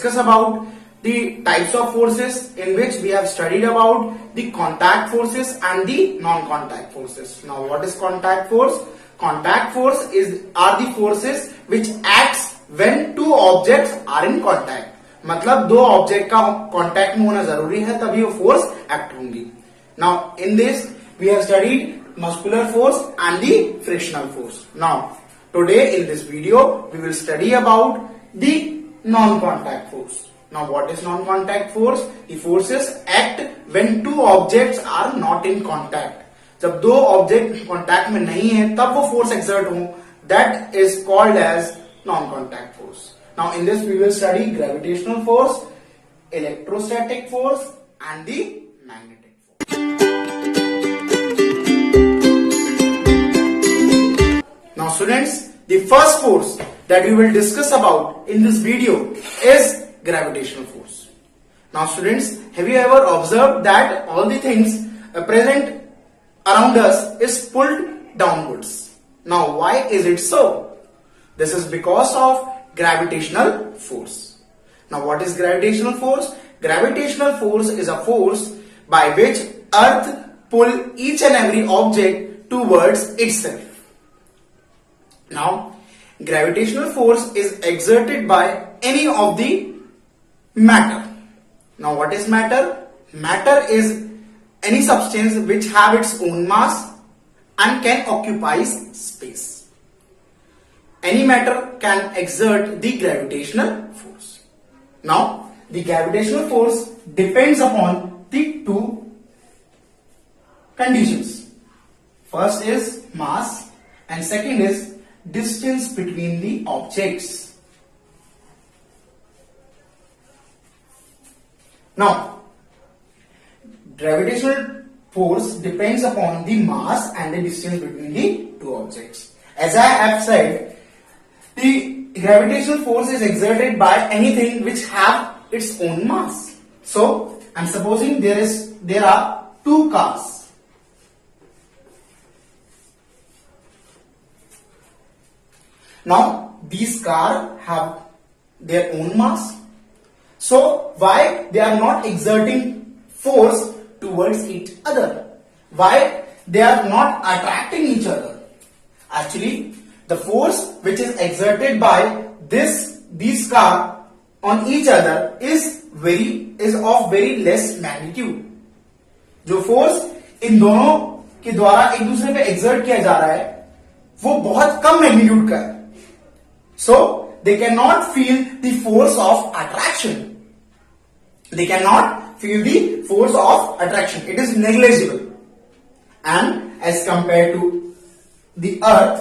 discuss about the types of forces, in which we have studied about the contact forces and the non-contact forces. Now, what is contact force? Contact force are the forces which acts when two objects are in contact. मतलब दो object का contact में होना जरूरी है तभी वो force act होंगी. Now in this we have studied muscular force and the frictional force. Now today in this video we will study about the non contact force. Now what is non-contact force? The forces act when two objects are not in contact. जब दो object contact में नहीं है तब वो force exert हो, that is called as non-contact force. Now in this we will study gravitational force, electrostatic force and the magnetic force. Now students, the first force that we will discuss about in this video is gravitational force. Now students, have you ever observed that all the things present around us is pulled downwards? Now why is it so? This is because of gravitational force. Now what is gravitational force? Gravitational force is a force by which earth pull each and every object towards itself. Now gravitational force is exerted by any of the matter. Now what is matter? Matter is any substance which have its own mass and can occupy space. Any matter can exert the gravitational force. Now the gravitational force depends upon the two conditions. First is mass and second is distance between the objects. Now, gravitational force depends upon the mass and the distance between the two objects. As I have said, the gravitational force is exerted by anything which have its own mass. So, I am supposing there are two cars. Now, these cars have their own mass. So why they are not exerting force towards each other? Why they are not attracting each other? Actually, the force which is exerted by these cars on each other is of very less magnitude. जो force in दोनों के द्वारा एक दूसरे पे exert किया जा रहा है वो बहुत कम मैग्नीट्यूड का है. So they cannot feel the force of attraction. They cannot feel the force of attraction. It is negligible. And as compared to the earth,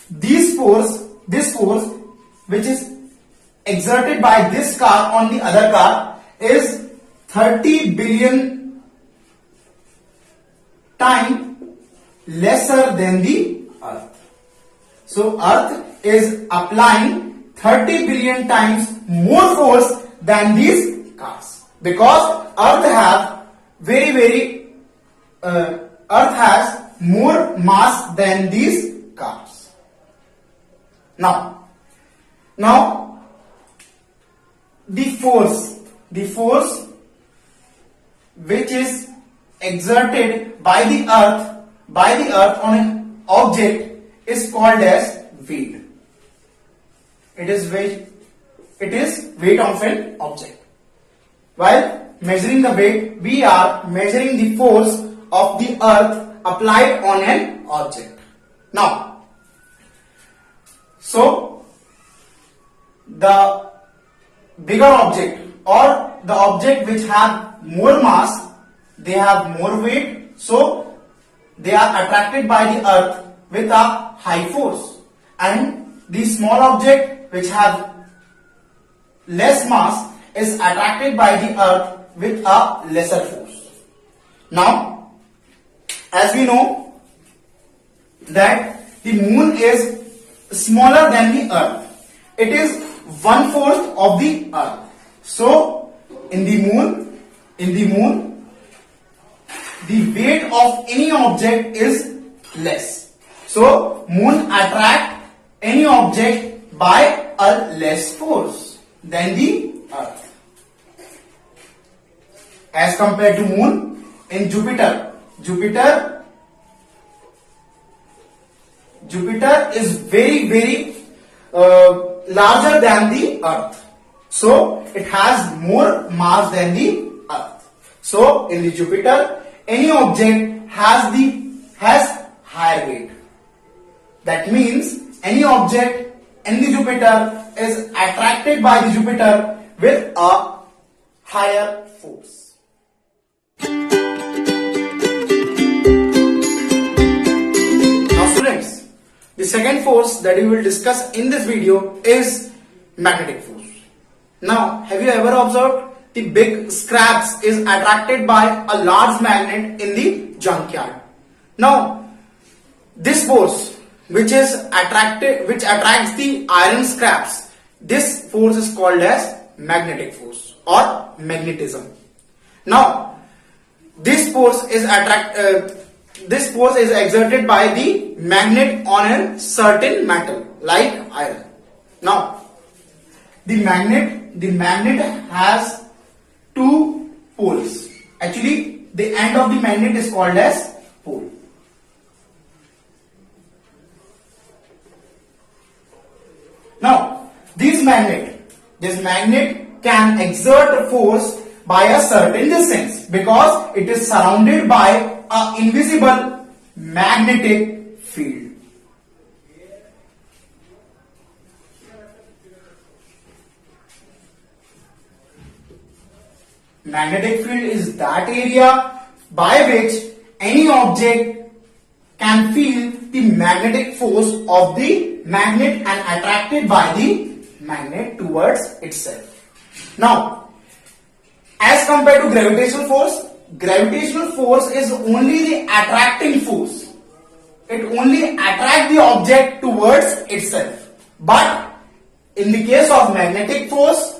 this force which is exerted by this car on the other car is 30 billion times lesser than the earth. So earth is applying 30 billion times more force than these cars, because earth has more mass than these cars. Now the force which is exerted by the earth on an object is called as weight. It is weight of an object. While measuring the weight, we are measuring the force of the earth applied on an object. Now, so the bigger object or the object which have more mass, they have more weight, so they are attracted by the earth with a high force, and the small object which have less mass is attracted by the earth with a lesser force. Now, as we know that the moon is smaller than the earth, it is 1/4 of the earth. So in the moon the weight of any object is less. So moon attract any object by a less force than the Earth. As compared to Moon, in Jupiter is very larger than the Earth. So it has more mass than the Earth. So in the Jupiter, any object has higher weight. That means any object in the Jupiter is attracted by the Jupiter with a higher force. Now students, the second force that we will discuss in this video is magnetic force. Now, have you ever observed the big scraps is attracted by a large magnet in the junkyard? Now, this force which attracts the iron scraps, this force is called as magnetic force or magnetism. Now, this force is exerted by the magnet on a certain metal like iron. Now, the magnet has two poles. Actually, the end of the magnet is called as pole. Now, this magnet can exert a force by a certain distance because it is surrounded by an invisible magnetic field. Magnetic field is that area by which any object can feel the magnetic force of the magnet and attracted by the magnet towards itself. Now, as compared to gravitational force is only the attracting force. It only attracts the object towards itself. But in the case of magnetic force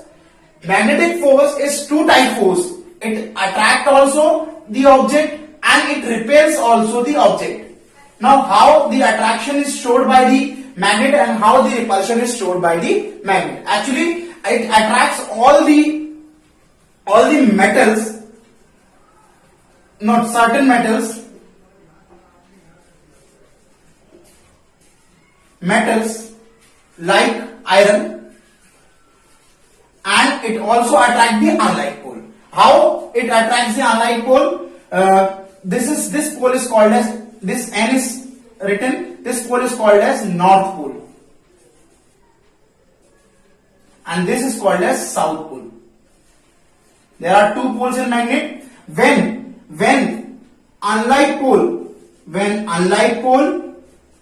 is two-type force. It attracts also the object and it repels also the object. Now, how the attraction is showed by the magnet and how the repulsion is showed by the magnet? Actually, it attracts all the metals, not certain metals like iron, and it also attracts the unlike pole. How it attracts the unlike pole? This pole is called as, this N is written, this pole is called as North Pole and this is called as South Pole. There are two poles in magnet. When unlike pole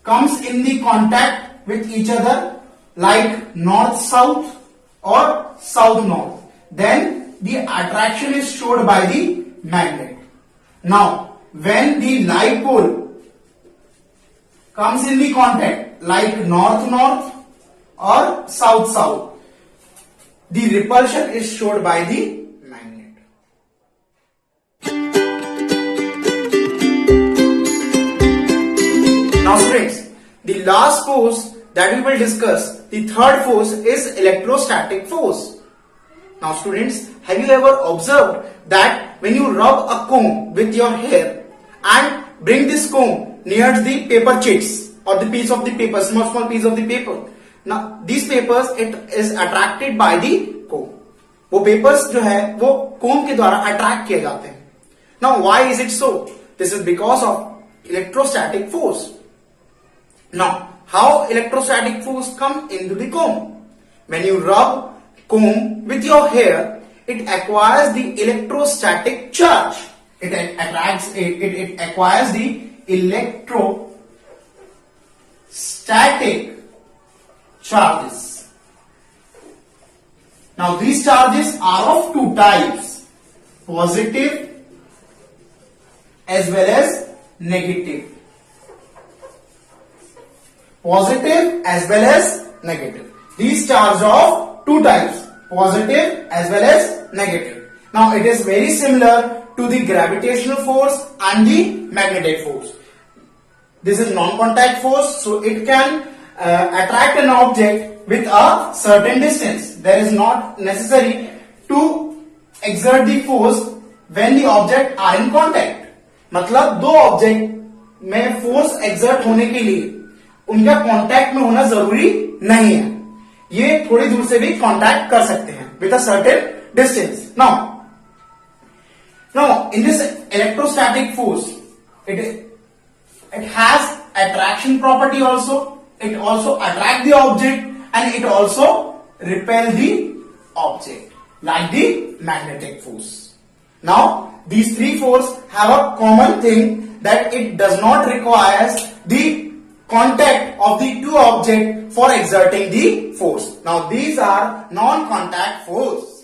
comes in the contact with each other like north-south or south-north, then the attraction is showed by the magnet. Now, when the like pole comes in the contact like north-north or south-south, the repulsion is showed by the magnet. Now students, the last force that we will discuss, the third force, is electrostatic force. Now students, have you ever observed that when you rub a comb with your hair and bring this comb near the paper chits or the piece of the paper, small piece of the paper, now these papers, it is attracted by the comb. वो papers जो है वो comb के द्वारा attract किए जाते हैं. Now why is it so? This is because of electrostatic force. Now, how electrostatic force come into the comb? When you rub comb with your hair, it acquires the electrostatic charge. It acquires the electrostatic charges. Now these charges are of two types, positive as well as negative. Positive as well as negative. These charges of two types, positive as well as negative. Now it is very similar to the gravitational force and the magnetic force. This is non-contact force, so it can attract an object with a certain distance. There is not necessary to exert the force when the object are in contact. मतलब दो object में force exert होने के लिए उनका contact में होना जरूरी नहीं है. ये थोड़ी दूर से भी कांटेक्ट कर सकते हैं with a certain distance. Now, in this electrostatic force, it has attraction property also. It also attract the object and it also repel the object like the magnetic force. Now, these three forces have a common thing that it does not require the contact of the two objects for exerting the force. Now, these are non-contact force.